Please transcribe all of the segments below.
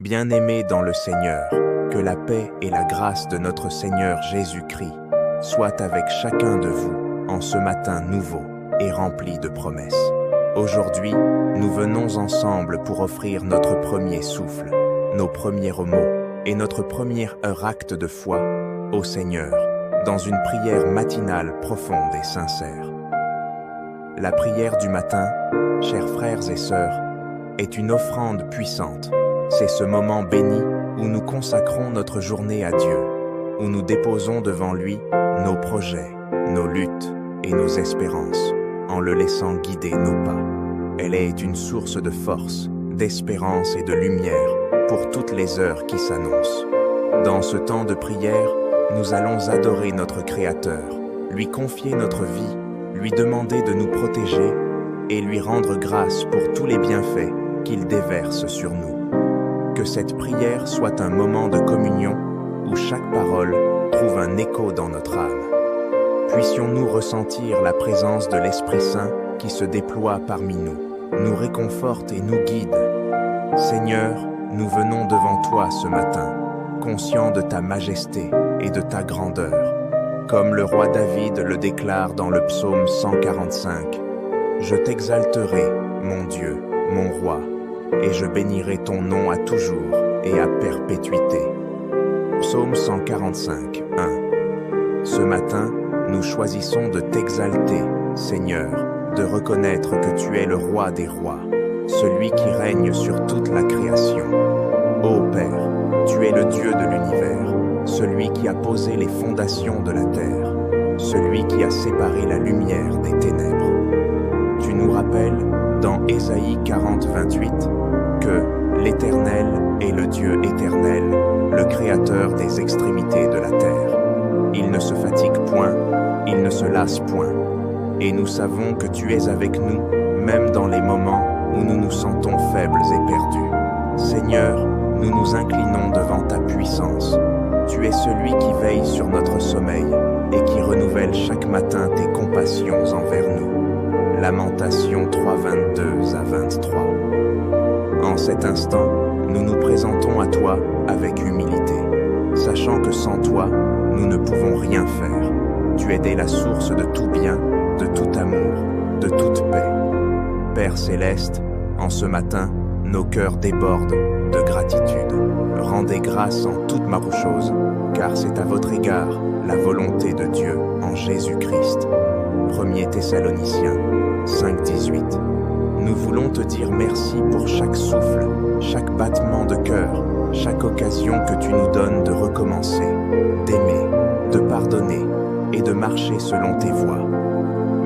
Bien-aimés dans le Seigneur, que la paix et la grâce de notre Seigneur Jésus-Christ soient avec chacun de vous en ce matin nouveau et rempli de promesses. Aujourd'hui, nous venons ensemble pour offrir notre premier souffle, nos premiers mots et notre premier acte de foi au Seigneur, dans une prière matinale profonde et sincère. La prière du matin, chers frères et sœurs, est une offrande puissante. C'est ce moment béni où nous consacrons notre journée à Dieu, où nous déposons devant lui nos projets, nos luttes et nos espérances, en le laissant guider nos pas. Elle est une source de force, d'espérance et de lumière pour toutes les heures qui s'annoncent. Dans ce temps de prière, nous allons adorer notre Créateur, lui confier notre vie, lui demander de nous protéger et lui rendre grâce pour tous les bienfaits qu'il déverse sur nous. Que cette prière soit un moment de communion où chaque parole trouve un écho dans notre âme. Puissions-nous ressentir la présence de l'Esprit Saint qui se déploie parmi nous, nous réconforte et nous guide. Seigneur, nous venons devant toi ce matin, conscients de ta majesté et de ta grandeur. Comme le roi David le déclare dans le psaume 145, « Je t'exalterai, mon Dieu, mon roi, et je bénirai ton nom à toujours et à perpétuité. » Psaume 145, 1. Ce matin, nous choisissons de t'exalter, Seigneur, de reconnaître que tu es le roi des rois, celui qui règne sur toute la création. Ô Père, tu es le Dieu de l'univers, celui qui a posé les fondations de la terre, celui qui a séparé la lumière des ténèbres. Tu nous rappelles, dans Ésaïe 40, 28, que l'Éternel est le Dieu éternel, le Créateur des extrémités de la terre. Il ne se fatigue point, il ne se lasse point. Et nous savons que tu es avec nous, même dans les moments où nous nous sentons faibles et perdus. Seigneur, nous nous inclinons devant ta puissance. Tu es celui qui veille sur notre sommeil et qui renouvelle chaque matin tes compassions envers nous. Lamentation 3, 22 à 23. En cet instant, nous nous présentons à toi avec humilité, sachant que sans toi, nous ne pouvons rien faire. Tu es la source de tout bien, de tout amour, de toute paix. Père céleste, en ce matin, nos cœurs débordent de gratitude. Rendez grâce en toute chose, car c'est à votre égard la volonté de Dieu en Jésus-Christ. 1 Thessaloniciens 5, 18. Nous voulons te dire merci pour chaque souffle, chaque battement de cœur, chaque occasion que tu nous donnes de recommencer, d'aimer, de pardonner et de marcher selon tes voies.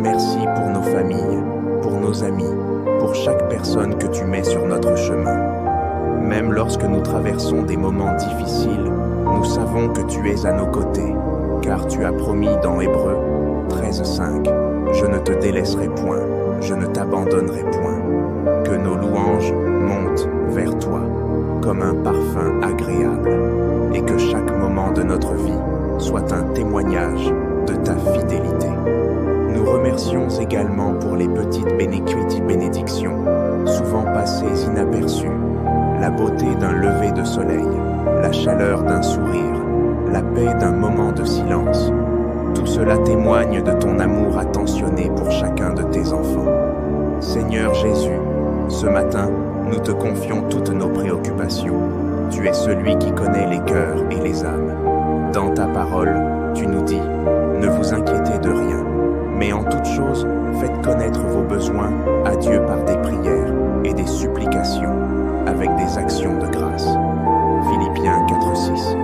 Merci pour nos familles, pour nos amis, pour chaque personne que tu mets sur notre chemin. Même lorsque nous traversons des moments difficiles, nous savons que tu es à nos côtés, car tu as promis dans Hébreux 13, 5, « Je ne te délaisserai point, je ne t'abandonnerai point. » Que nos louanges montent vers toi, comme un parfum agréable, et que chaque moment de notre vie soit un témoignage de ta fidélité. Nous remercions également pour les petites bénédictions, souvent passées inaperçues, la beauté d'un lever de soleil, la chaleur d'un sourire, la paix d'un moment de silence. Tout cela témoigne de ton amour attentionné pour chacun de tes enfants. Seigneur Jésus, ce matin, nous te confions toutes nos préoccupations. Tu es celui qui connaît les cœurs et les âmes. Dans ta parole, tu nous dis, ne vous inquiétez de rien, mais en toute chose, faites connaître vos besoins à Dieu par des prières et des supplications, avec des actions de grâce. Philippiens 4, 6.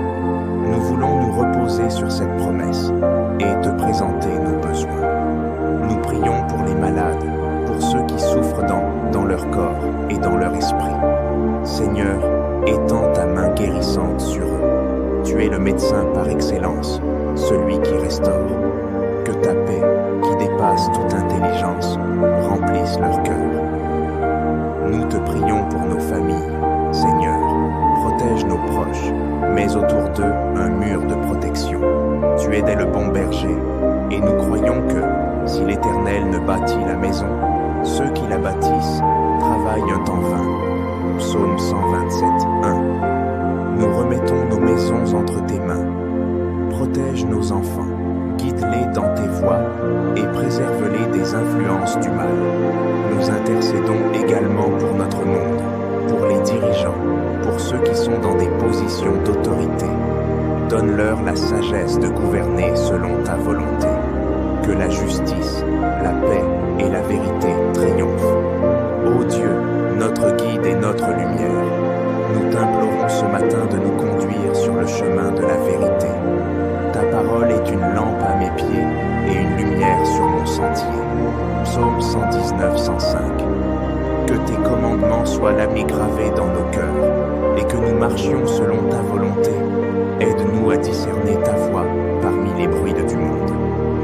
Nous voulons nous reposer sur cette promesse et te présenter nos besoins. Nous prions pour les malades, pour ceux qui souffrent dans leur corps et dans leur esprit. Seigneur, étends ta main guérissante sur eux. Tu es le médecin par excellence, celui qui restaure. Que ta paix, qui dépasse toute intelligence, remplisse leur cœur. Nous te prions pour nos familles. Seigneur, protège nos proches, mets autour d'eux un mur de protection. Tu es le bon berger, et nous croyons que, si l'Éternel ne bâtit la maison, ceux qui la bâtissent travaillent un temps vain. Psaume 127, 1. Protège nos enfants, guide-les dans tes voies et préserve-les des influences du mal. Nous intercédons également pour notre monde, pour les dirigeants, pour ceux qui sont dans des positions d'autorité. Donne-leur la sagesse de gouverner selon ta volonté. Que la justice, la paix et la vérité triomphent. Ô Dieu, notre guide et notre lumière, nous t'implorons ce matin de nous conduire sur le chemin de la vérité. Ta parole est une lampe à mes pieds et une lumière sur mon sentier. Psaume 119, 105. Que tes commandements soient l'ami gravé dans nos cœurs et que nous marchions selon ta volonté. Aide-nous à discerner ta voix parmi les bruits du monde.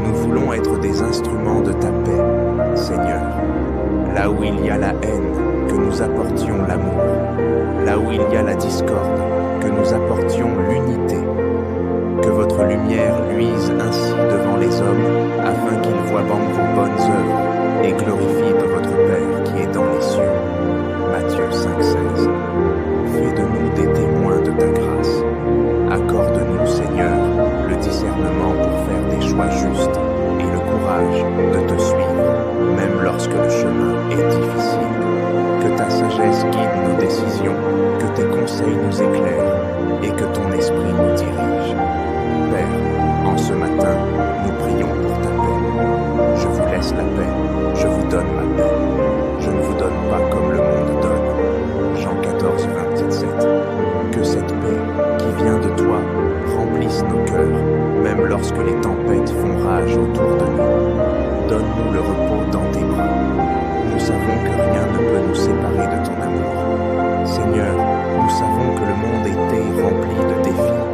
Nous voulons être des instruments de ta paix, Seigneur. Là où il y a la haine, que nous apportions l'amour. Là où il y a la discorde, que nous apportions l'unité. Que votre lumière luise ainsi devant les hommes, afin qu'ils voient vos bonnes œuvres et glorifient votre Père qui est dans les cieux. Matthieu 5,16. Fais de nous des témoins de ta grâce. Accorde-nous, Seigneur, le discernement pour faire des choix justes et le courage de te suivre, même lorsque le chemin est difficile. Que ta sagesse guide nos décisions, que tes conseils nous éclairent et que ton esprit nous dirige. Père, en ce matin, nous prions pour ta paix. Je vous laisse la paix, je vous donne ma paix. Je ne vous donne pas comme le monde donne. Jean 14, 27. Que cette paix qui vient de toi remplisse nos cœurs, même lorsque les tempêtes font rage autour de nous. Donne-nous le repos dans tes bras. Nous savons que rien ne peut nous séparer de ton amour. Seigneur, nous savons que le monde était rempli de défis,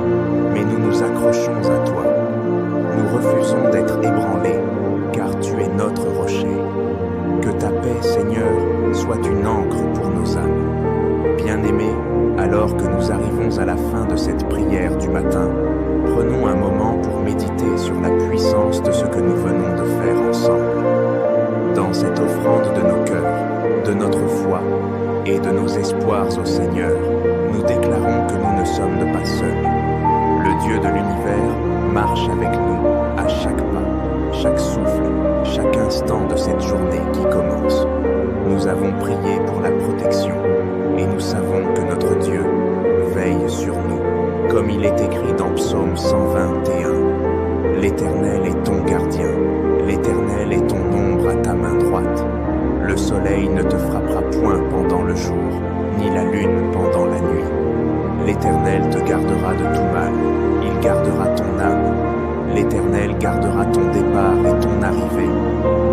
mais nous nous accrochons à toi. Nous refusons d'être ébranlés, car tu es notre rocher. Que ta paix, Seigneur, soit une encre pour nos âmes. Bien-aimés, alors que nous arrivons à la fin de cette prière du matin, prenons un moment pour méditer sur la puissance de ce que nous venons de faire ensemble. Dans cette offrande de nos cœurs, de notre foi et de nos espoirs au Seigneur, nous déclarons que nous ne sommes pas seuls. Le Dieu de l'univers marche avec nous à chaque pas, chaque souffle, chaque instant de cette journée qui commence. Nous avons prié pour la protection et nous savons que notre Dieu veille sur nous, comme il est écrit dans Psaume 121. L'Éternel est ton gardien, l'Éternel est ton ombre à ta main droite. Le soleil ne te frappera point pendant le jour, ni la lune pendant la nuit. L'Éternel te gardera de tout mal, il gardera ton âme. L'Éternel gardera ton départ et ton arrivée,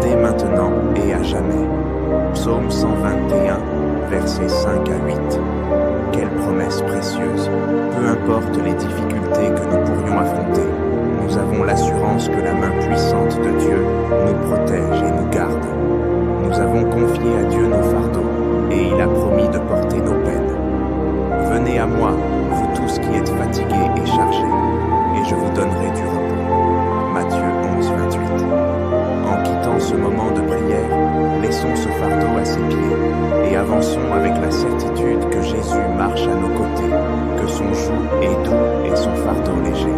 dès maintenant et à jamais. Psaume 121, versets 5 à 8. Quelle promesse précieuse! Peu importe les difficultés que nous pourrions affronter, nous avons l'assurance que la main puissante de Dieu nous protège et nous garde. Nous avons confié à Dieu nos fardeaux, et il a promis de porter nos peines. Venez à moi, vous tous qui êtes fatigués et chargés, et je vous donnerai du repos. Matthieu 11, 28. En quittant ce moment de prière, laissons ce fardeau à ses pieds et avançons avec la certitude que Jésus marche à nos côtés, que son joug est doux et son fardeau léger.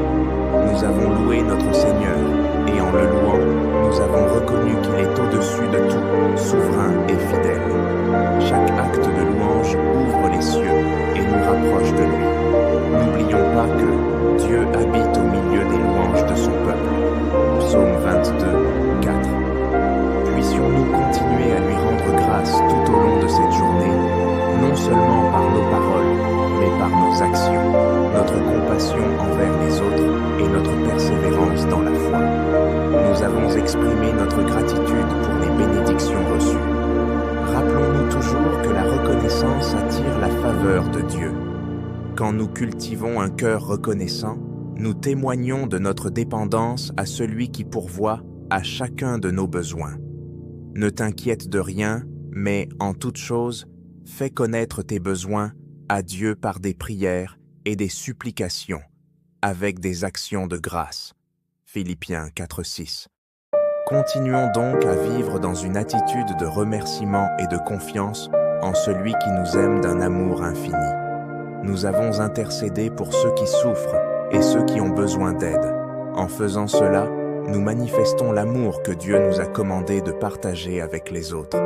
Nous avons loué notre Seigneur et en le louant, nous avons reconnu qu'il est au-dessus de tout, souverain et fidèle. Chaque acte de louange ouvre les cieux et nous rapproche de lui. N'oublions pas que Dieu habite au milieu des louanges de son peuple. Psaume 22, 4. Puissions-nous continuer à lui rendre grâce tout au long de cette journée, non seulement par nos paroles, mais par nos actions, notre compassion envers les autres et notre persévérance dans la foi. Nous avons exprimé notre gratitude pour les bénédictions reçues. Rappelons-nous toujours que la reconnaissance attire la faveur de Dieu. Quand nous cultivons un cœur reconnaissant, nous témoignons de notre dépendance à celui qui pourvoit à chacun de nos besoins. Ne t'inquiète de rien, mais en toute chose, fais connaître tes besoins à Dieu par des prières et des supplications, avec des actions de grâce. Philippiens 4:6. Continuons donc à vivre dans une attitude de remerciement et de confiance en celui qui nous aime d'un amour infini. Nous avons intercédé pour ceux qui souffrent et ceux qui ont besoin d'aide. En faisant cela, nous manifestons l'amour que Dieu nous a commandé de partager avec les autres.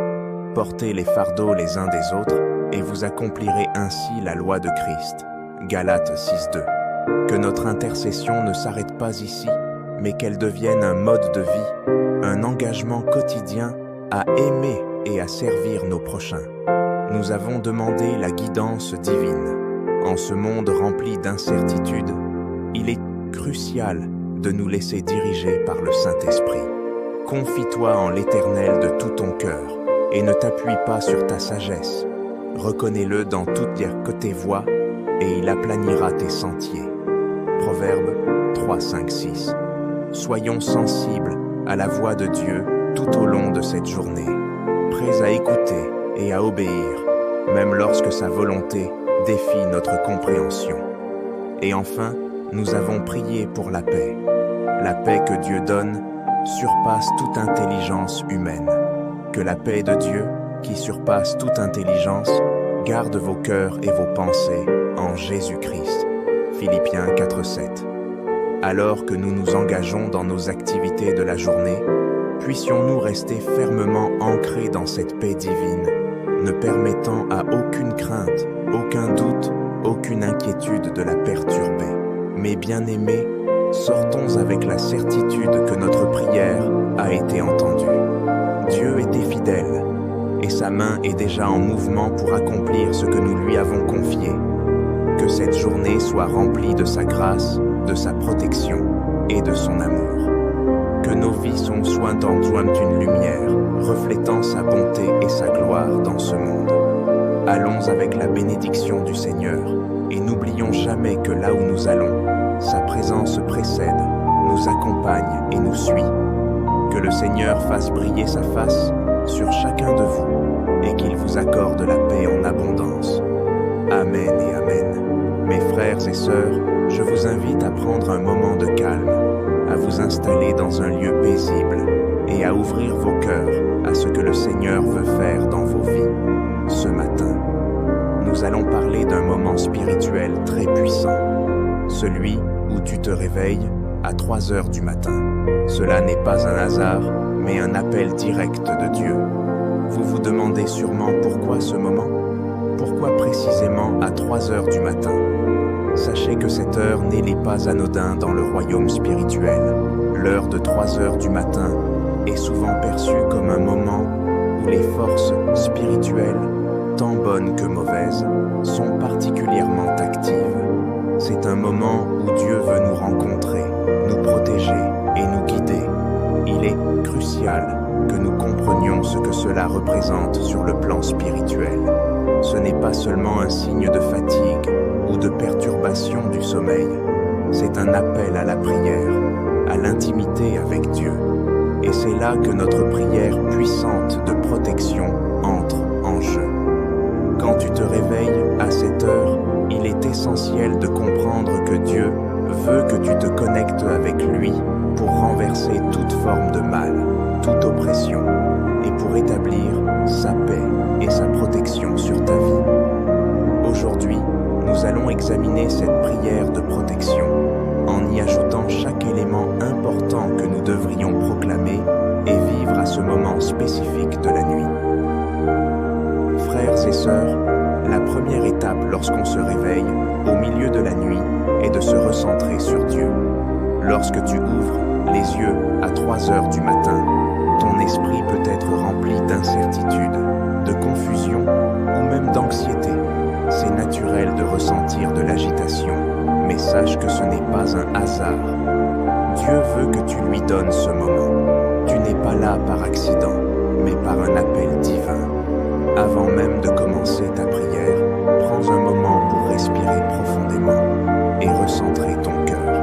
Portez les fardeaux les uns des autres, et vous accomplirez ainsi la loi de Christ. Galates 6:2. Que notre intercession ne s'arrête pas ici, mais qu'elle devienne un mode de vie, un engagement quotidien à aimer et à servir nos prochains. Nous avons demandé la guidance divine. En ce monde rempli d'incertitudes, il est crucial de nous laisser diriger par le Saint-Esprit. Confie-toi en l'Éternel de tout ton cœur et ne t'appuie pas sur ta sagesse. Reconnais-le dans toutes tes voies et il aplanira tes sentiers. Proverbe 3, 5, 6. Soyons sensibles à la voix de Dieu tout au long de cette journée, prêts à écouter et à obéir, même lorsque sa volonté défie notre compréhension. Et enfin, nous avons prié pour la paix. La paix que Dieu donne surpasse toute intelligence humaine. Que la paix de Dieu, qui surpasse toute intelligence, garde vos cœurs et vos pensées en Jésus-Christ. Philippiens 4:7. Alors que nous nous engageons dans nos activités de la journée, puissions-nous rester fermement ancrés dans cette paix divine, ne permettant à aucune crainte, aucun doute, aucune inquiétude de la perturber. Mes bien-aimés, sortons avec la certitude que notre prière a été entendue. Dieu était fidèle, et sa main est déjà en mouvement pour accomplir ce que nous lui avons confié. Que cette journée soit remplie de sa grâce, de sa protection et de son amour. Que nos vies soient une lumière, reflétant sa bonté et sa gloire dans ce monde. Allons avec la bénédiction du Seigneur, et n'oublions jamais que là où nous allons, sa présence précède, nous accompagne et nous suit. Que le Seigneur fasse briller sa face sur chacun de vous, et qu'il vous accorde la paix en abondance. Amen et Amen. Mes frères et sœurs, je vous invite à prendre un moment de calme, à vous installer dans un lieu paisible et à ouvrir vos cœurs à ce que le Seigneur veut faire dans vos vies. Ce matin, nous allons parler d'un moment spirituel très puissant, celui où tu te réveilles à 3 heures du matin. Cela n'est pas un hasard, mais un appel direct de Dieu. Vous vous demandez sûrement pourquoi ce moment? Pourquoi précisément à 3 heures du matin? Sachez que cette heure n'est pas anodin dans le royaume spirituel. L'heure de 3 heures du matin est souvent perçue comme un moment où les forces spirituelles, tant bonnes que mauvaises, sont particulièrement actives. C'est un moment où Dieu veut nous rencontrer, nous protéger et nous guider. Il est crucial que nous comprenions ce que cela représente sur le plan spirituel. Ce n'est pas seulement un signe de fatigue ou de perturbation du sommeil, c'est un appel à la prière, à l'intimité avec Dieu. Et c'est là que notre prière puissante de protection entre en jeu. Quand tu te réveilles à cette heure, il est essentiel de comprendre que Dieu veut que tu te connectes avec lui pour renverser toute forme de mal, toute oppression, et pour établir sa paix et sa protection sur ta vie. Aujourd'hui, nous allons examiner cette prière de protection en y ajoutant chaque élément important que nous devrions proclamer et vivre à ce moment spécifique de la nuit. Frères et sœurs, la première étape lorsqu'on se réveille au milieu de la nuit est de se recentrer sur Dieu. Lorsque tu ouvres les yeux à 3 heures du matin, ton esprit peut être rempli d'incertitude, de confusion ou même d'anxiété. C'est naturel de ressentir de l'agitation, mais sache que ce n'est pas un hasard. Dieu veut que tu lui donnes ce moment. Tu n'es pas là par accident, mais par un appel divin. Avant même de commencer ta prière, prends un moment pour respirer profondément et recentrer ton cœur.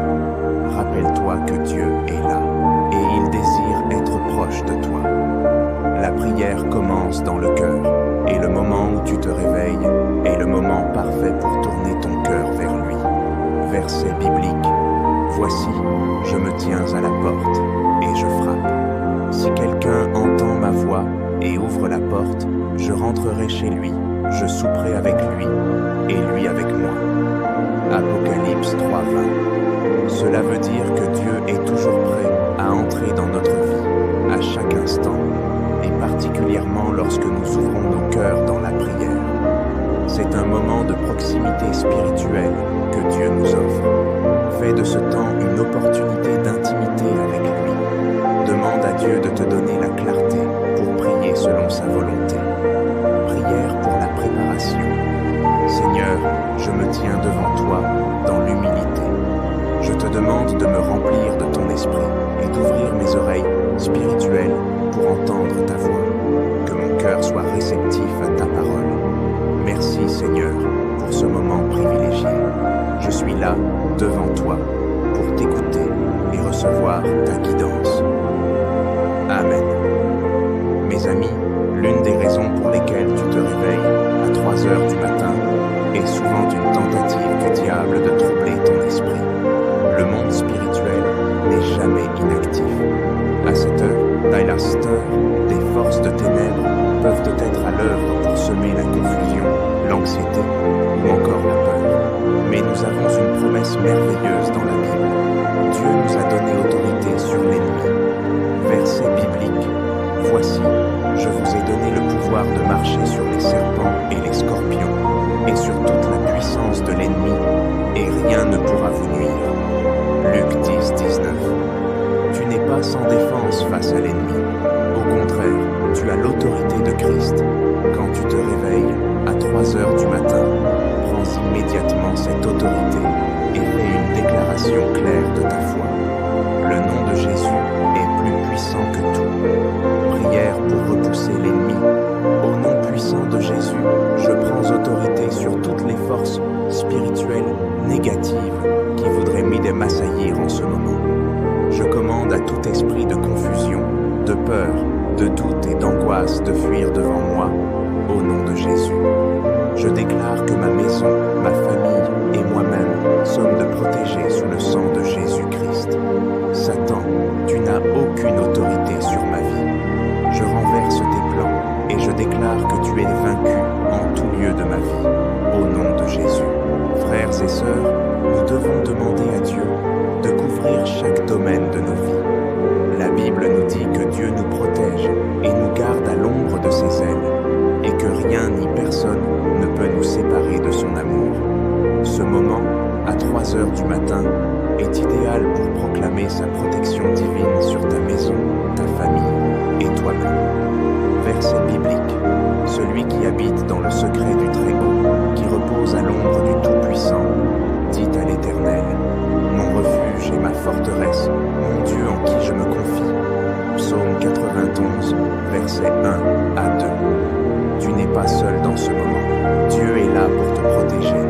Rappelle-toi que Dieu est là et il désire être proche de toi. La prière commence dans le cœur et le moment où tu te réveilles est le moment parfait pour tourner ton cœur vers lui. Verset biblique. Voici, je me tiens à la porte et je frappe. Si quelqu'un entend ma voix et ouvre la porte, je rentrerai chez lui, je souperai avec lui et avec moi. Apocalypse 3:20. Cela veut dire que Dieu est instant, et particulièrement lorsque nous ouvrons nos cœurs dans la prière. C'est un moment de proximité spirituelle que Dieu nous offre. Fais de ce temps une opportunité d'intimité avec lui. Demande à Dieu de te donner la clarté pour prier selon sa volonté. Prière pour la préparation. Seigneur, je me tiens devant toi dans l'humilité. Je te demande de me remplir de ton esprit et d'ouvrir mes oreilles spirituelles pour entendre ta voix. Que mon cœur soit réceptif à ta parole. Merci Seigneur pour ce moment privilégié. Je suis là, devant toi, pour t'écouter et recevoir ta guidance. Amen. Mes amis, l'une des raisons pour lesquelles tu te réveilles à 3 heures du matin est souvent une tentative du diable de troubler ton esprit. Le monde spirituel n'est jamais inactif. À cette heure, Tyler, des forces de ténèbres peuvent être à l'œuvre pour semer la confusion, l'anxiété ou encore la peur. Mais nous avons une promesse merveilleuse dans la Bible. Dieu nous a donné autorité sur l'ennemi. Verset biblique. Voici, je vous ai donné le pouvoir de marcher sur les serpents et les scorpions, et sur toute la puissance de l'ennemi, et rien ne pourra vous nuire. Luc 10, 19. Tu n'es pas sans défense face à l'ennemi. Au contraire, tu as l'autorité de Christ. Quand tu te réveilles à 3 heures du matin, prends immédiatement cette autorité et fais une déclaration claire de ta foi. Le nom de Jésus est plus puissant que tout. Prière pour repousser l'ennemi. Au nom puissant de Jésus, je prends autorité sur toutes les forces spirituelles négatives qui voudraient m'assaillir en ce moment. Je commande à tout esprit de confusion, de peur, de doute et d'angoisse de fuir devant moi, au nom de Jésus. Je déclare que ma maison, ma famille et moi-même sommes de protégés sous le sang de Jésus-Christ. Satan, tu n'as aucune autorité sur ma vie. Je renverse tes plans et je déclare que tu es vaincu en tout lieu de ma vie, au nom de Jésus. Frères et sœurs, nous devons demander à Dieu de couvrir chaque domaine de nos vies. La Bible nous dit que Dieu nous protège et nous garde à l'ombre de ses ailes, et que rien ni personne ne peut nous séparer de son amour. Ce moment, à 3 heures du matin, est idéal pour proclamer sa protection divine sur ta maison, ta famille et toi-même. Verset biblique. Celui qui habite dans le secret du Très-Haut, qui repose à l'ombre du Tout-Puissant, dit à l'Éternel, mon refuge et ma forteresse, mon Dieu en qui je me confie. Psaume 91, versets 1 à 2. Tu n'es pas seul dans ce moment. Dieu est là pour te protéger.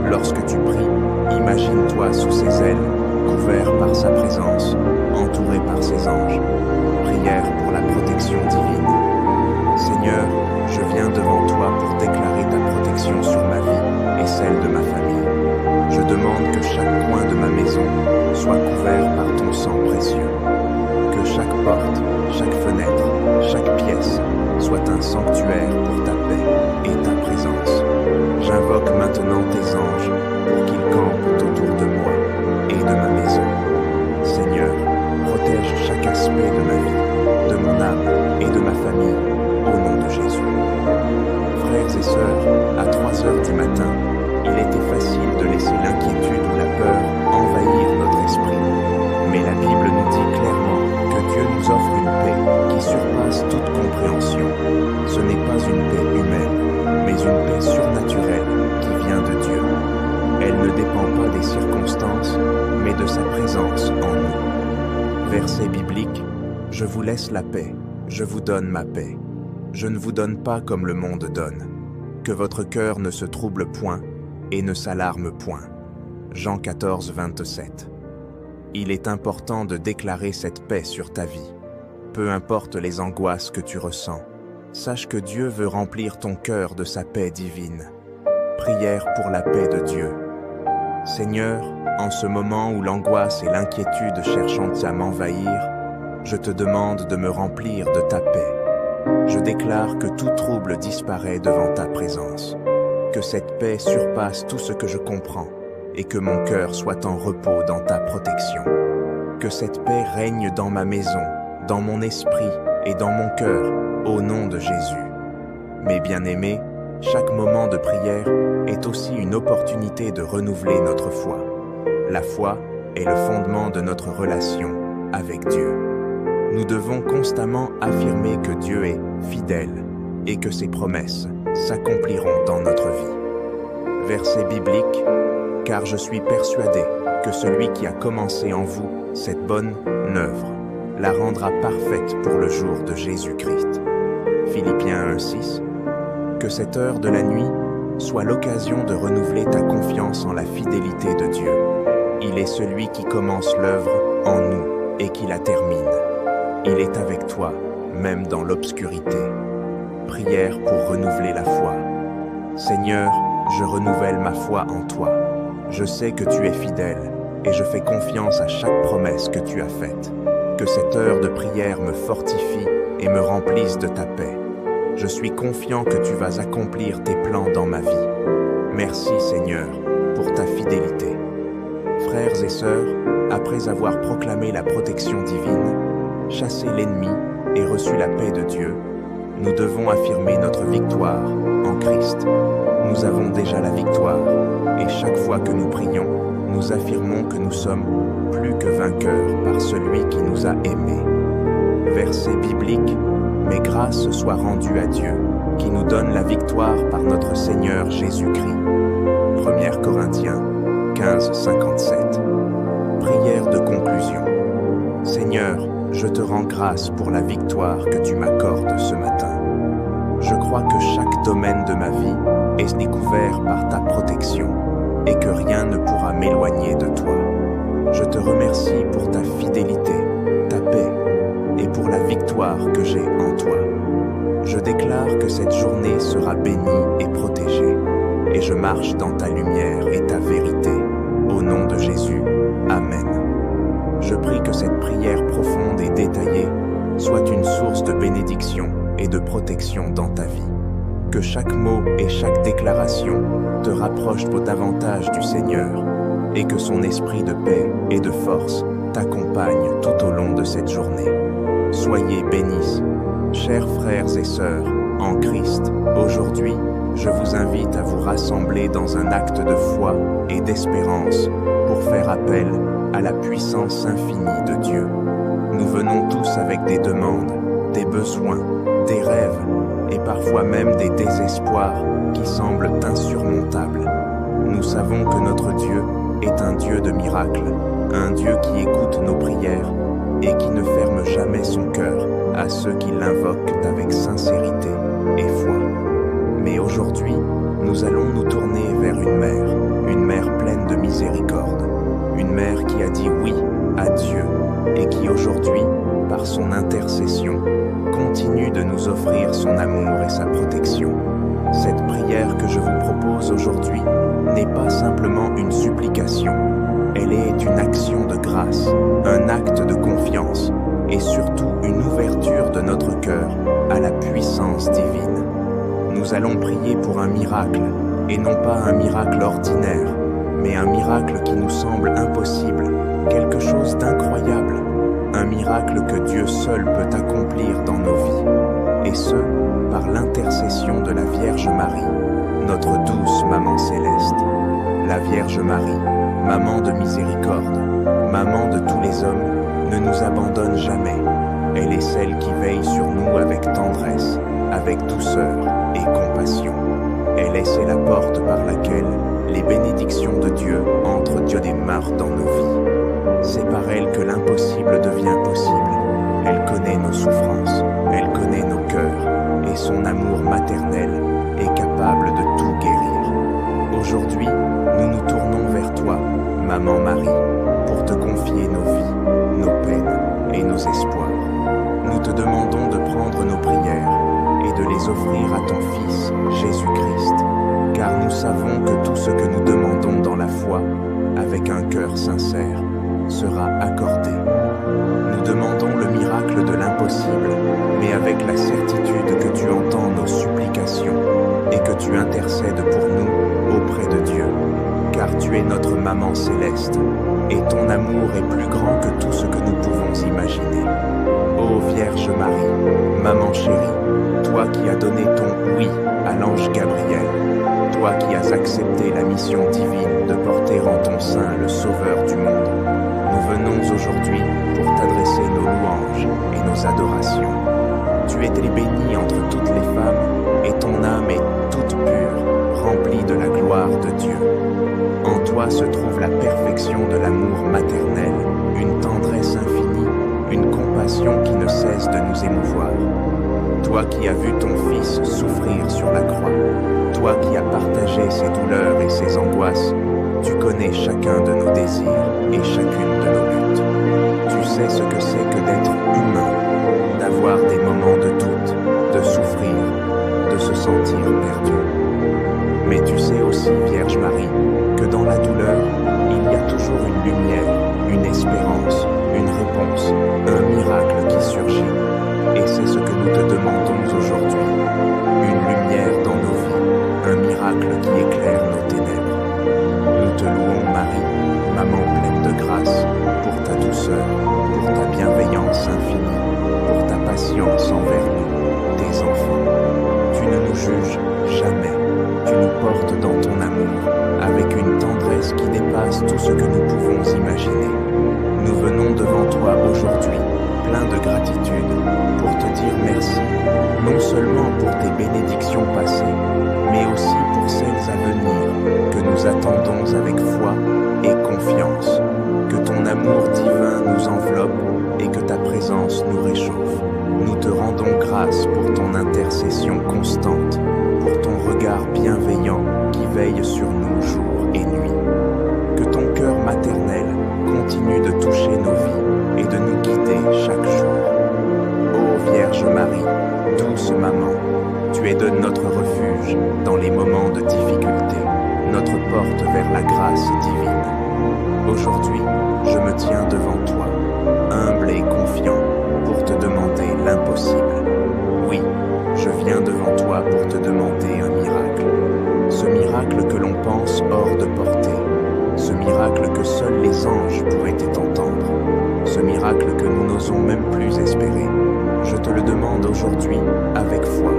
Lorsque tu pries, imagine-toi sous ses ailes, couvert par sa présence, entouré par ses anges. Prière pour la protection divine. Seigneur, je viens devant toi pour déclarer ta protection sur ma vie et celle de ma famille. Je demande que chaque coin de ma maison soit couvert par ton sang précieux. Que chaque porte, chaque fenêtre, chaque pièce soit un sanctuaire pour ta paix et ta présence. J'invoque maintenant tes anges pour qu'ils campent autour de moi et de ma maison. Seigneur, protège chaque aspect de ma vie, de mon âme et de ma famille, au nom de Jésus. Frères et sœurs, à 3 heures du matin, il était facile de laisser l'inquiétude ou la peur envahir notre esprit. Mais la Bible nous dit clairement que Dieu nous offre une paix qui surpasse toute compréhension. Ce n'est pas une paix humaine, mais une paix surnaturelle qui vient de Dieu. Elle ne dépend pas des circonstances, mais de sa présence en nous. Verset biblique, « Je vous laisse la paix, je vous donne ma paix. Je ne vous donne pas comme le monde donne. Que votre cœur ne se trouble point et ne s'alarme point. » Jean 14, 27. Il est important de déclarer cette paix sur ta vie. Peu importe les angoisses que tu ressens, sache que Dieu veut remplir ton cœur de sa paix divine. Prière pour la paix de Dieu. Seigneur, en ce moment où l'angoisse et l'inquiétude cherchent à m'envahir, je te demande de me remplir de ta paix. Je déclare que tout trouble disparaît devant ta présence, que cette paix surpasse tout ce que je comprends et que mon cœur soit en repos dans ta protection. Que cette paix règne dans ma maison, dans mon esprit et dans mon cœur, au nom de Jésus. Mes bien-aimés, chaque moment de prière est aussi une opportunité de renouveler notre foi. La foi est le fondement de notre relation avec Dieu. Nous devons constamment affirmer que Dieu est fidèle et que ses promesses s'accompliront dans notre vie. Verset biblique, « Car je suis persuadé que celui qui a commencé en vous cette bonne œuvre la rendra parfaite pour le jour de Jésus-Christ. » Philippiens 1,6. Que cette heure de la nuit soit l'occasion de renouveler ta confiance en la fidélité de Dieu. Il est celui qui commence l'œuvre en nous et qui la termine. Il est avec toi, même dans l'obscurité. Prière pour renouveler la foi. Seigneur, je renouvelle ma foi en toi. Je sais que tu es fidèle et je fais confiance à chaque promesse que tu as faite. Que cette heure de prière me fortifie et me remplisse de ta paix. Je suis confiant que tu vas accomplir tes plans dans ma vie. Merci Seigneur pour ta fidélité. Frères et sœurs, après avoir proclamé la protection divine, chassé l'ennemi et reçu la paix de Dieu, nous devons affirmer notre victoire en Christ. Nous avons déjà la victoire et chaque fois que nous prions, nous affirmons que nous sommes plus que vainqueurs par celui qui nous a aimés. Verset biblique, « Mais grâce soit rendue à Dieu, qui nous donne la victoire par notre Seigneur Jésus-Christ. » 1 Corinthiens 15, 57. Prière de conclusion. Seigneur, je te rends grâce pour la victoire que tu m'accordes ce matin. Je crois que chaque domaine de ma vie est découvert par ta protection et que rien ne pourra m'éloigner de toi. Je te remercie pour ta fidélité, ta paix et pour la victoire que j'ai en toi. Je déclare que cette journée sera bénie et protégée, et je marche dans ta lumière et ta vérité. Au nom de Jésus, Amen. Je prie que cette prière profonde et détaillée soit une source de bénédiction et de protection dans ta vie. Que chaque mot et chaque déclaration te rapproche davantage du Seigneur, et que son esprit de paix et de force t'accompagne tout au long de cette journée. Soyez bénis. Chers frères et sœurs, en Christ, aujourd'hui, je vous invite à vous rassembler dans un acte de foi et d'espérance pour faire appel à la puissance infinie de Dieu. Nous venons tous avec des demandes, des besoins, des rêves et parfois même des désespoirs qui semblent insurmontables. Nous savons que notre Dieu est un Dieu de miracles, un Dieu qui écoute nos prières et qui ne ferme jamais son cœur à ceux qui l'invoquent avec sincérité et foi. Mais aujourd'hui, nous allons nous tourner vers une mère pleine de miséricorde, une mère qui a dit oui à Dieu et qui aujourd'hui, par son intercession, continue de nous offrir son amour et sa protection. Cette prière que je vous propose aujourd'hui n'est pas simplement une supplication, elle est une action de grâce, un acte de confiance et surtout une ouverture de notre cœur à la puissance divine. Nous allons prier pour un miracle, et non pas un miracle ordinaire, mais un miracle qui nous semble impossible, quelque chose d'incroyable, un miracle que Dieu seul peut accomplir dans nos vies, et ce, par l'intercession de la Vierge Marie, notre douce maman céleste. La Vierge Marie, maman de miséricorde, maman de tous les hommes, ne nous abandonne jamais. Elle est celle qui veille sur nous avec tendresse, avec douceur et compassion. Elle est la porte par laquelle les bénédictions de Dieu entrent Dieu des mains dans nos vies. C'est par elle que l'impossible devient possible. Elle connaît nos souffrances, elle connaît nos cœurs, et son amour maternel est capable de tout guérir. Aujourd'hui, nous nous tournons vers toi, Maman Marie, pour te confier nos vies, nos peines et nos espoirs. Nous te demandons de prendre nos prières et de les offrir à ton Fils, Jésus-Christ, car nous savons que tout ce que nous demandons dans la foi, avec un cœur sincère, sera accordé. Nous demandons le miracle de l'impossible, mais avec la certitude que tu entends nos supplications et que tu intercèdes pour nous auprès de Dieu, car tu es notre maman céleste, et ton amour est plus grand que tout ce que nous pouvons imaginer. Ô Ô Vierge Marie, maman chérie, toi qui as donné ton oui à l'ange Gabriel, toi qui as accepté la mission divine de porter en ton sein le Sauveur du monde, nous venons aujourd'hui pour t'adresser nos louanges et nos adorations. Tu es bénie entre toutes les femmes, et ton âme est toute pure, remplie de la gloire de Dieu. En toi se trouve la perfection de l'amour maternel, une tendresse infinie, une compassion qui ne cesse de nous émouvoir. Toi qui as vu ton Fils souffrir sur la croix, toi qui as partagé ses douleurs et ses angoisses, tu connais chacun de nos désirs et chacune de nos luttes. Tu sais ce que c'est que d'être humain, d'avoir des moments de doute, de souffrir, de se sentir perdu. Mais tu sais aussi, Vierge Marie, que dans la douleur, il y a toujours une lumière, une espérance, une réponse, un miracle qui surgit. Et c'est ce que nous te demandons aujourd'hui. Une lumière dans nos vies, un miracle qui éclaire nos ténèbres. Nous te louons, Marie, maman pleine de grâce, pour ta douceur, pour ta bienveillance infinie, pour ta patience envers nous, tes enfants. Tu ne nous juges jamais, tu nous portes dans ton amour, avec une tendresse qui dépasse tout ce que nous pouvons imaginer. Nous venons devant toi aujourd'hui, plein de gratitude, pour te dire merci, non seulement pour tes bénédictions passées, mais aussi pour celles à venir, que nous attendons avec foi et confiance. Que ton amour divin nous enveloppe et que ta présence nous réchauffe. Nous te rendons grâce pour ton intercession constante, pour ton regard bienveillant qui veille sur nous jour et nuit. Que ton cœur maternel continue de toucher nos vies et de nous guider chaque jour. Ô Vierge Marie, douce maman, tu es de notre refuge dans les moments de difficulté, notre porte vers la grâce divine. Aujourd'hui, je me tiens devant toi, humble et confiant, pour te demander l'impossible. Oui, je viens devant toi pour te demander un miracle. Ce miracle que l'on pense hors de portée. Ce miracle que seuls les anges pourraient entendre. Ce miracle que nous n'osons même plus espérer. Je te le demande aujourd'hui avec foi,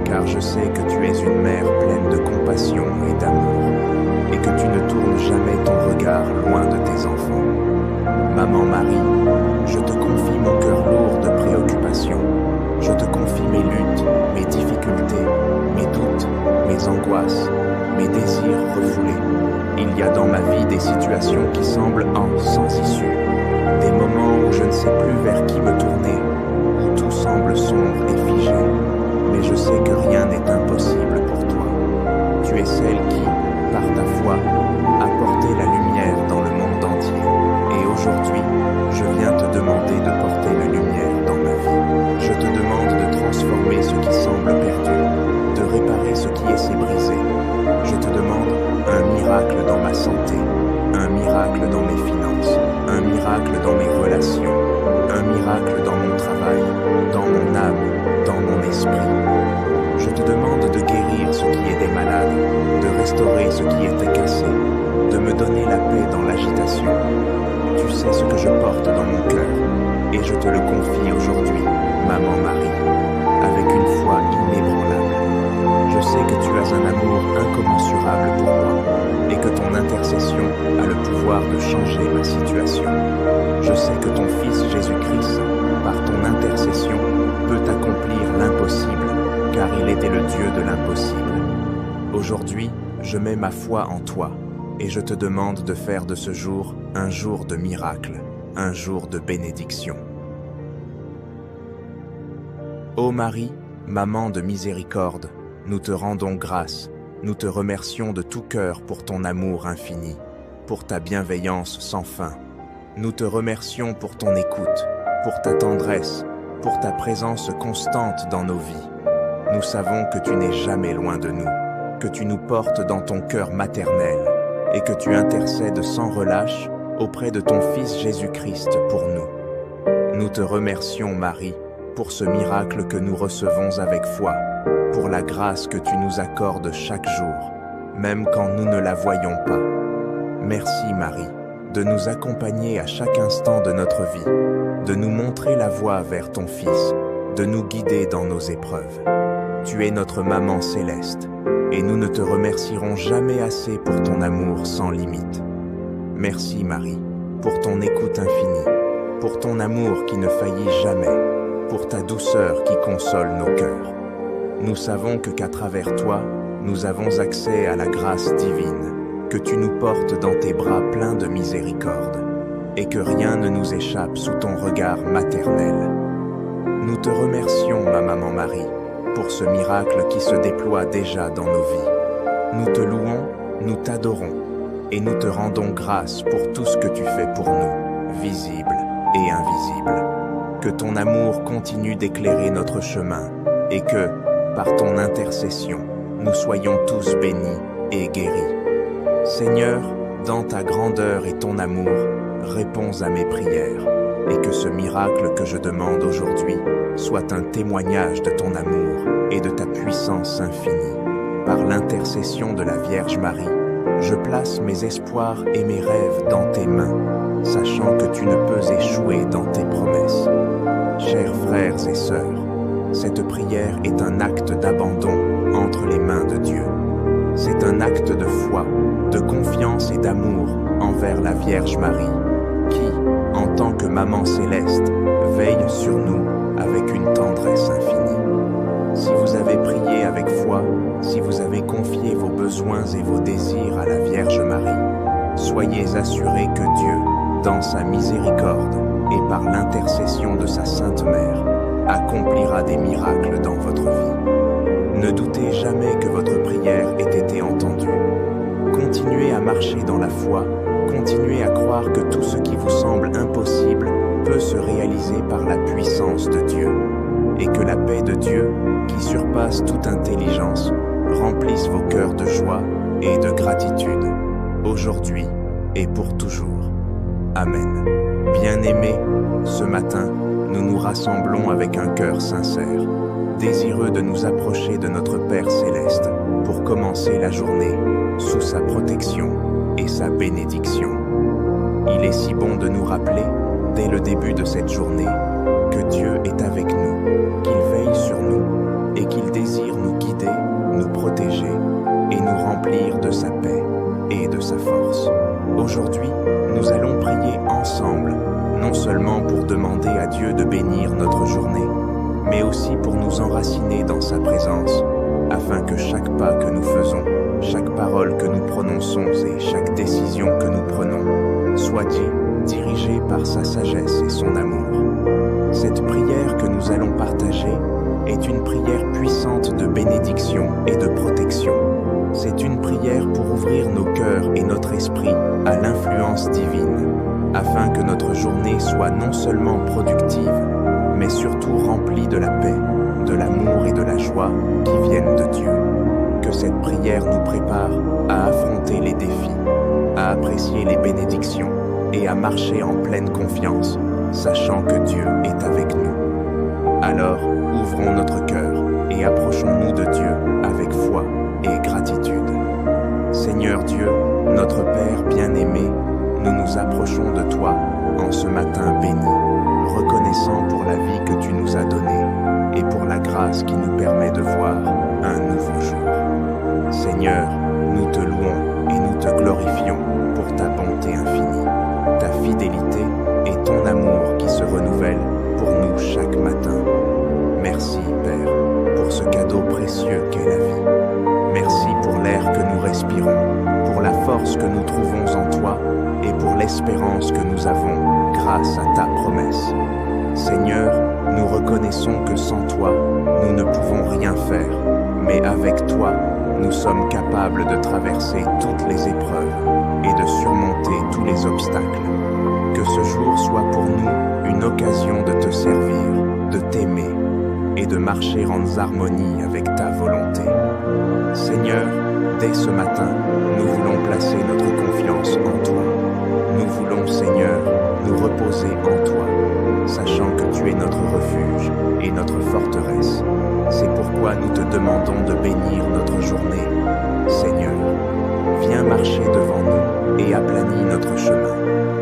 car je sais que tu es une mère pleine de compassion et d'amour, et que tu ne tournes jamais ton regard loin de tes enfants. Maman Marie, je te confie mon cœur lourd de préoccupations. Je te confie mes luttes, mes difficultés, mes doutes, mes angoisses, mes désirs refoulés. Il y a dans ma vie des situations qui semblent sans issue, des moments où je ne sais plus vers qui me tourner, où tout semble sombre et figé. Mais je sais que rien n'est impossible pour toi. Tu es celle qui, par ta foi, a porté la lumière dans le monde entier. Et aujourd'hui, je viens te demander de porter la lumière dans ma vie. Je te demande de transformer ce qui semble perdu, de réparer ce qui s'est brisé. Je te demande un miracle dans ma santé, un miracle dans mes finances, un miracle dans mes relations, un miracle dans mon travail, dans mon âme, dans mon esprit. Je te demande de guérir ce qui était malade, de restaurer ce qui était cassé, de me donner la paix dans l'agitation. Tu sais ce que je porte dans mon cœur, et je te le confie aujourd'hui, Maman Marie, avec une foi inébranlable. Je sais que tu as un amour incommensurable pour moi, et que ton intercession a le pouvoir de changer ma situation. Je sais que ton Fils Jésus-Christ, par ton intercession, peut accomplir l'impossible, car il était le Dieu de l'impossible. Aujourd'hui, je mets ma foi en toi, et je te demande de faire de ce jour un jour de miracle, un jour de bénédiction. Ô Marie, maman de miséricorde, nous te rendons grâce, nous te remercions de tout cœur pour ton amour infini, pour ta bienveillance sans fin. Nous te remercions pour ton écoute, pour ta tendresse, pour ta présence constante dans nos vies. Nous savons que tu n'es jamais loin de nous, que tu nous portes dans ton cœur maternel et que tu intercèdes sans relâche auprès de ton Fils Jésus-Christ pour nous. Nous te remercions, Marie, pour ce miracle que nous recevons avec foi, pour la grâce que tu nous accordes chaque jour, même quand nous ne la voyons pas. Merci, Marie, de nous accompagner à chaque instant de notre vie, de nous montrer la voie vers ton Fils, de nous guider dans nos épreuves. Tu es notre maman céleste, et nous ne te remercierons jamais assez pour ton amour sans limite. Merci Marie, pour ton écoute infinie, pour ton amour qui ne faillit jamais, pour ta douceur qui console nos cœurs. Nous savons qu'à travers toi, nous avons accès à la grâce divine, que tu nous portes dans tes bras pleins de miséricorde, et que rien ne nous échappe sous ton regard maternel. Nous te remercions, ma maman Marie, pour ce miracle qui se déploie déjà dans nos vies. Nous te louons, nous t'adorons, et nous te rendons grâce pour tout ce que tu fais pour nous, visible et invisible. Que ton amour continue d'éclairer notre chemin, et que, par ton intercession, nous soyons tous bénis et guéris. Seigneur, dans ta grandeur et ton amour, réponds à mes prières, et que ce miracle que je demande aujourd'hui soit un témoignage de ton amour et de ta puissance infinie. Par l'intercession de la Vierge Marie, je place mes espoirs et mes rêves dans tes mains, sachant que tu ne peux échouer dans tes promesses. Chers frères et sœurs, cette prière est un acte d'abandon entre les mains de Dieu. C'est un acte de foi, de confiance et d'amour envers la Vierge Marie, qui, en tant que maman céleste, veille sur nous avec une tendresse infinie. Si vous avez prié avec foi, si vous avez confié vos besoins et vos désirs à la Vierge Marie, soyez assurés que Dieu, dans sa miséricorde et par l'intercession de sa Sainte Mère, accomplira des miracles dans votre vie. Ne doutez jamais que votre prière ait été entendue. Continuez à marcher dans la foi, continuez à croire que tout ce qui vous semble impossible peut se réaliser par la puissance de Dieu, et que la paix de Dieu, qui surpasse toute intelligence, remplisse vos cœurs de joie et de gratitude, aujourd'hui et pour toujours. Amen. Bien-aimés, ce matin, nous nous rassemblons avec un cœur sincère, désireux de nous approcher de notre Père Céleste pour commencer la journée sous sa protection et sa bénédiction. Il est si bon de nous rappeler, dès le début de cette journée, que Dieu est avec nous, qu'il veille sur nous et qu'il désire nous guider, nous protéger et nous remplir de sa paix et de sa force. Aujourd'hui, nous allons prier ensemble, non seulement pour demander à Dieu de bénir notre journée, mais aussi pour nous enraciner dans sa présence, afin que chaque pas que nous faisons, chaque parole que nous prononçons et chaque décision que nous prenons soit dirigée par sa sagesse et son amour. Cette prière que nous allons partager est une prière puissante de bénédiction et de protection. C'est une prière pour ouvrir nos cœurs et notre esprit à l'influence divine, afin que notre journée soit non seulement productive, mais surtout remplie de la paix, de l'amour et de la joie qui viennent de Dieu. Que cette prière nous prépare à affronter les défis, à apprécier les bénédictions et à marcher en pleine confiance, sachant que Dieu est avec nous. Alors, ouvrons notre cœur et approchons-nous de Dieu avec foi et gratitude. Seigneur Dieu, notre Père bien-aimé, nous nous approchons de toi en ce matin béni, reconnaissant pour la vie que tu nous as donnée et pour la grâce qui nous permet de voir un nouveau jour. Seigneur, nous te louons et nous te glorifions pour ta bonté infinie, ta fidélité et ton amour qui se renouvelle pour nous chaque matin. Merci, Père, pour ce cadeau précieux qu'est la vie. Merci pour l'air que nous respirons, pour la force que nous trouvons en toi et pour l'espérance que nous avons grâce à ta promesse. Seigneur, nous reconnaissons que sans toi, nous ne pouvons rien faire, mais avec toi, nous sommes capables de traverser toutes les épreuves et de surmonter tous les obstacles. Que ce jour soit pour nous une occasion de te servir, de t'aimer et de marcher en harmonie avec ta volonté. Seigneur, dès ce matin, nous voulons placer notre confiance en toi. Nous voulons, Seigneur, nous reposer en toi, sachant que tu es notre refuge et notre forteresse. C'est pourquoi nous te demandons de bénir notre journée. Seigneur, viens marcher devant nous et aplanis notre chemin.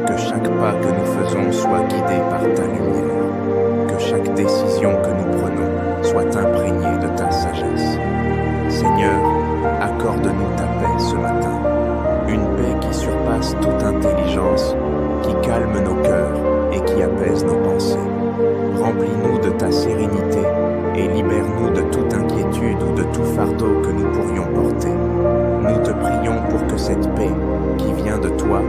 Que chaque pas que nous faisons soit guidé par ta lumière. Que chaque décision que nous prenons soit imprégnée de ta sagesse. Seigneur, accorde-nous ta paix ce matin. Une paix qui surpasse toute intelligence, qui calme nos cœurs et qui apaise nos pensées. Remplis-nous de ta sérénité et libère-nous de toute inquiétude ou de tout fardeau que nous pourrions porter. Nous te prions pour que cette paix, qui vient de toi,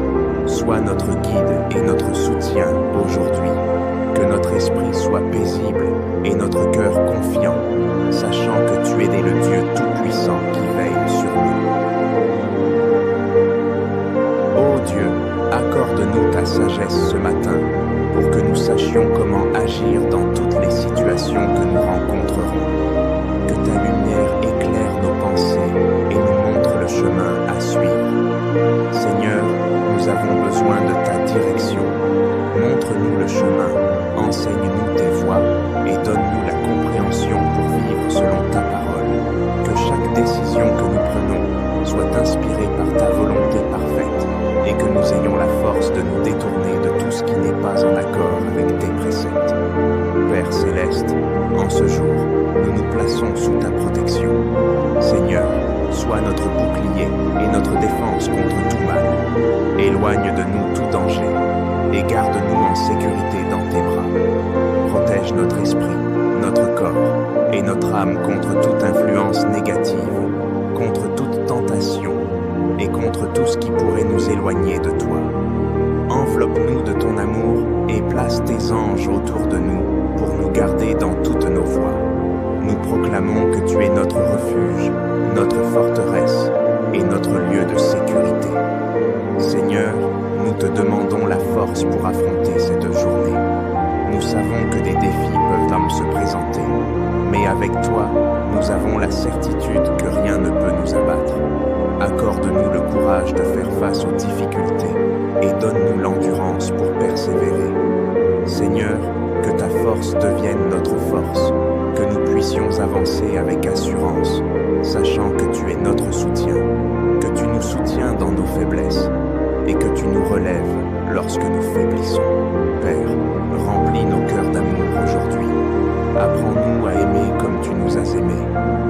soit notre guide et notre soutien aujourd'hui. Que notre esprit soit paisible et notre cœur confiant, sachant que tu es le Dieu Tout-Puissant qui veille sur nous. Ô Dieu, accorde-nous ta sagesse ce matin pour que nous sachions comment agir dans toutes les situations que nous rencontrerons. Que ta lumière éclaire nos pensées et nous montre le chemin à suivre. Seigneur, nous avons besoin de ta direction. Montre-nous le chemin, enseigne-nous tes voies et donne-nous la compréhension pour vivre selon ta parole. Que chaque décision que nous prenons soit inspirée par ta volonté parfaite et que nous ayons la force de nous détourner de tout ce qui n'est pas en accord avec tes préceptes. Père céleste, en ce jour, nous nous plaçons sous ta protection. Seigneur, sois notre bouclier et notre défense contre tout mal. Éloigne de nous tout danger et garde-nous en sécurité dans tes bras. Protège notre esprit, notre corps et notre âme contre toute influence négative, contre toute tentation et contre tout ce qui pourrait nous éloigner de toi. Enveloppe-nous de ton amour et place tes anges autour de nous pour nous garder dans toutes nos voies. Nous proclamons que tu es notre refuge, notre forteresse et notre lieu de sécurité. Seigneur, nous te demandons la force pour affronter cette journée. Nous savons que des défis peuvent se présenter, mais avec toi, nous avons la certitude que rien ne peut nous abattre. Accorde-nous le courage de faire face aux difficultés et donne-nous l'endurance pour persévérer. Seigneur, que ta force devienne notre force, que nous puissions avancer avec assurance, sachant que tu es notre soutien, que tu nous soutiens dans nos faiblesses et que tu nous relèves lorsque nous faiblissons. Père, remplis nos cœurs d'amour aujourd'hui. Apprends-nous à aimer comme tu nous as aimés,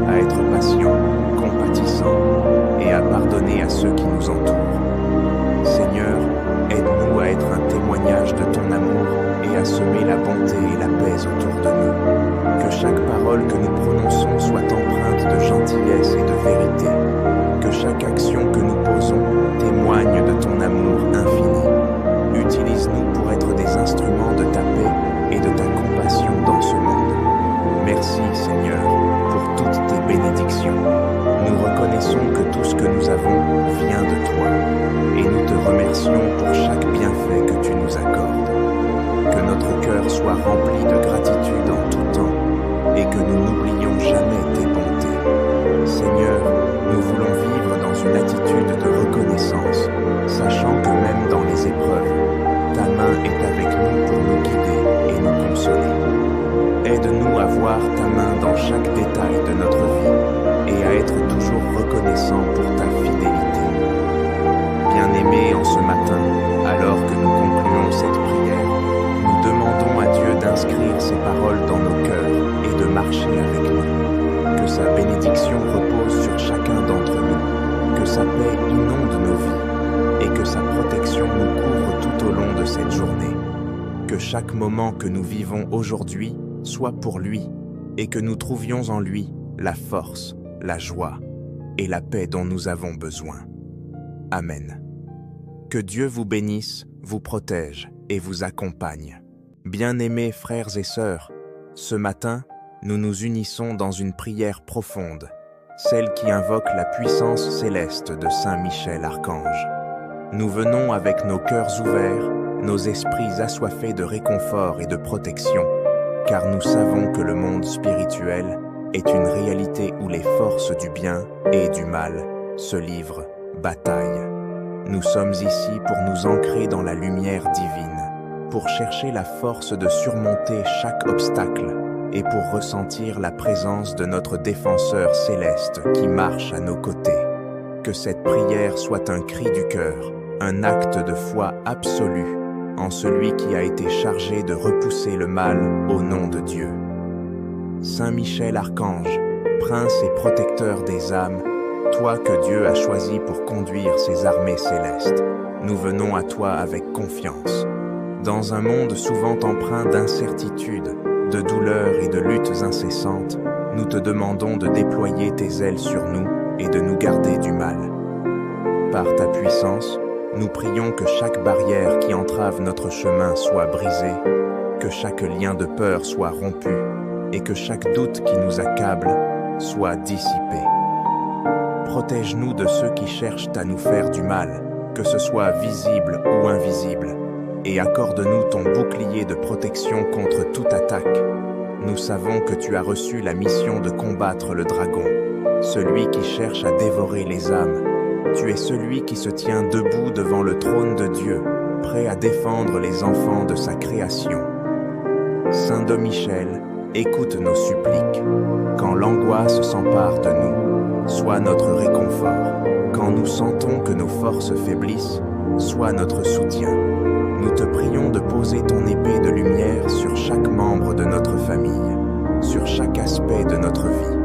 à être patients, compatissants et à pardonner à ceux qui nous entourent. Seigneur, aide-nous à être un témoignage de ton amour et à semer la bonté et la paix autour de nous. Que chaque parole que nous prononçons soit empreinte de gentillesse et de vérité. Que chaque action que nous posons témoigne de ton amour infini. Utilise-nous pour être des instruments de ta paix et de ta compassion dans ce monde. Merci, Seigneur, pour toutes tes bénédictions. Nous reconnaissons que tout ce que nous avons vient de toi et nous te remercions pour chaque bienfait que tu nous accordes. Que notre cœur soit rempli de gratitude en tout temps et que nous n'oublions jamais tes bontés. Seigneur, nous voulons vivre dans une attitude de reconnaissance, sachant que même dans les épreuves, ta main est avec nous pour nous guider et nous consoler. Aide-nous à voir ta main dans chaque détail de notre vie et à être toujours reconnaissant pour ta fidélité. Bien-aimés, en ce matin, alors que nous concluons cette prière, nous demandons à Dieu d'inscrire ces paroles dans nos cœurs et de marcher avec nous. Que sa bénédiction repose sur chacun d'entre nous, que sa paix inonde nos vies et que sa protection nous couvre tout au long de cette journée. Que chaque moment que nous vivons aujourd'hui soit pour lui et que nous trouvions en lui la force, la joie et la paix dont nous avons besoin. Amen. Que Dieu vous bénisse, vous protège et vous accompagne. Bien-aimés frères et sœurs, ce matin, nous nous unissons dans une prière profonde, celle qui invoque la puissance céleste de Saint Michel Archange. Nous venons avec nos cœurs ouverts, nos esprits assoiffés de réconfort et de protection, car nous savons que le monde spirituel est une réalité où les forces du bien et du mal se livrent bataille. Nous sommes ici pour nous ancrer dans la lumière divine, pour chercher la force de surmonter chaque obstacle et pour ressentir la présence de notre défenseur céleste qui marche à nos côtés. Que cette prière soit un cri du cœur, un acte de foi absolu en celui qui a été chargé de repousser le mal au nom de Dieu. Saint Michel Archange, prince et protecteur des âmes, toi que Dieu a choisi pour conduire ses armées célestes, nous venons à toi avec confiance. Dans un monde souvent empreint d'incertitudes, de douleurs et de luttes incessantes, nous te demandons de déployer tes ailes sur nous et de nous garder du mal. Par ta puissance, nous prions que chaque barrière qui entrave notre chemin soit brisée, que chaque lien de peur soit rompu et que chaque doute qui nous accable soit dissipé. Protège-nous de ceux qui cherchent à nous faire du mal, que ce soit visible ou invisible, et accorde-nous ton bouclier de protection contre toute attaque. Nous savons que tu as reçu la mission de combattre le dragon, celui qui cherche à dévorer les âmes. Tu es celui qui se tient debout devant le trône de Dieu, prêt à défendre les enfants de sa création. Saint Dom Michel, écoute nos suppliques. Quand l'angoisse s'empare de nous, sois notre réconfort. Quand nous sentons que nos forces faiblissent, sois notre soutien. Nous te prions de poser ton épée de lumière sur chaque membre de notre famille, sur chaque aspect de notre vie,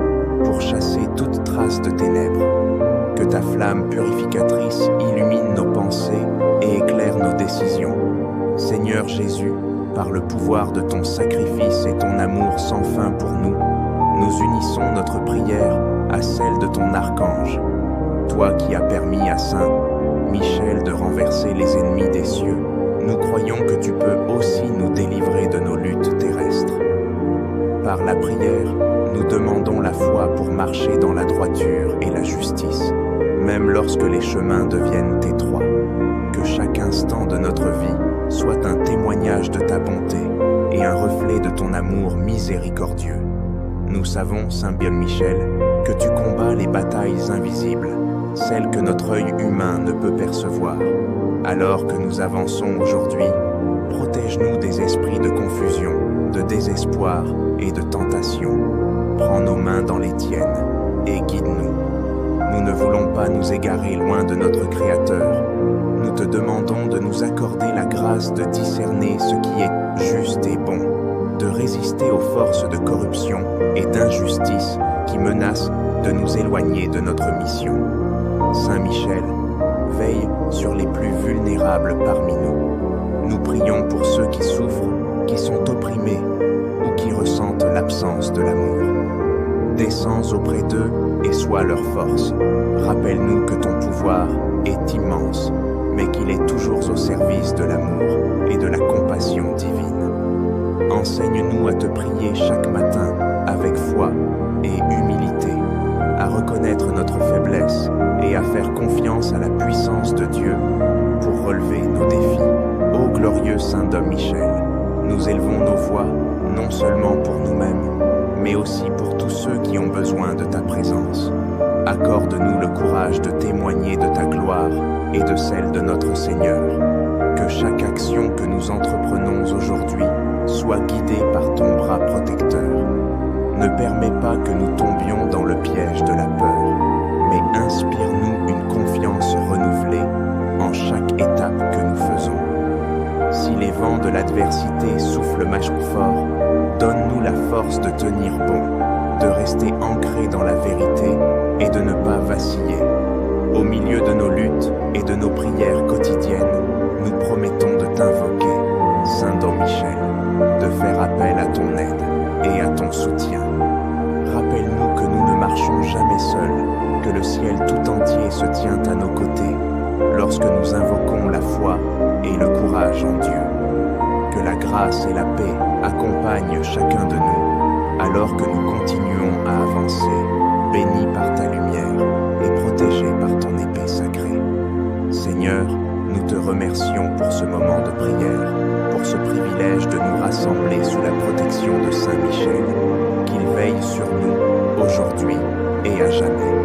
pour chasser toute trace de ténèbres. Que ta flamme purificatrice illumine nos pensées et éclaire nos décisions. Seigneur Jésus, par le pouvoir de ton sacrifice et ton amour sans fin pour nous, nous unissons notre prière à celle de ton archange. Toi qui as permis à Saint Michel de renverser les ennemis des cieux, nous croyons que tu peux aussi nous délivrer de nos luttes terrestres. Par la prière, nous demandons la foi pour marcher dans la droiture et la justice, même lorsque les chemins deviennent étroits. Que chaque instant de notre vie soit un témoignage de ta bonté et un reflet de ton amour miséricordieux. Nous savons, Saint Michel, que tu combats les batailles invisibles, celles que notre œil humain ne peut percevoir. Alors que nous avançons aujourd'hui, protège-nous des esprits de confusion, de désespoir et de tentation. Prends nos mains dans les tiennes et guide-nous. Nous ne voulons pas nous égarer loin de notre Créateur. Nous te demandons de nous accorder la grâce de discerner ce qui est juste et bon, de résister aux forces de corruption et d'injustice qui menacent de nous éloigner de notre mission. Saint Michel, veille sur les plus vulnérables parmi nous. Nous prions pour ceux qui souffrent, qui sont opprimés ou qui ressentent l'absence de l'amour. Descends auprès d'eux et sois leur force. Rappelle-nous que ton pouvoir est immense, mais qu'il est toujours au service de l'amour et de la compassion divine. Enseigne-nous à te prier chaque matin avec foi et humilité, à reconnaître notre faiblesse et à faire confiance à la puissance de Dieu pour relever nos défis. Ô glorieux Saint Dom Michel, nous élevons nos voix non seulement pour nous-mêmes, mais aussi pour tous ceux qui ont besoin de ta présence. Accorde-nous le courage de témoigner de ta gloire et de celle de notre Seigneur. Que chaque action que nous entreprenons aujourd'hui soit guidée par ton bras protecteur. Ne permets pas que nous tombions dans le piège de la peur, mais inspire-nous une confiance renouvelée en chaque étape que nous faisons. Si les vents de l'adversité soufflent fort, donne-nous la force de tenir bon, de rester ancrés dans la vérité et de ne pas vaciller. Au milieu de nos luttes et de nos prières quotidiennes, nous promettons de t'invoquer, Saint Dom Michel, de faire appel à ton aide et à ton soutien. Rappelle-nous que nous ne marchons jamais seuls, que le ciel tout entier se tient à nos côtés lorsque nous invoquons la foi et le courage en Dieu. Que la grâce et la paix accompagnent chacun de nous alors que nous continuons à avancer, bénis par ta lumière et protégés par ton épée sacrée. Seigneur, nous te remercions pour ce moment de prière, pour ce privilège de nous rassembler sous la protection de Saint Michel, qu'il veille sur nous aujourd'hui et à jamais.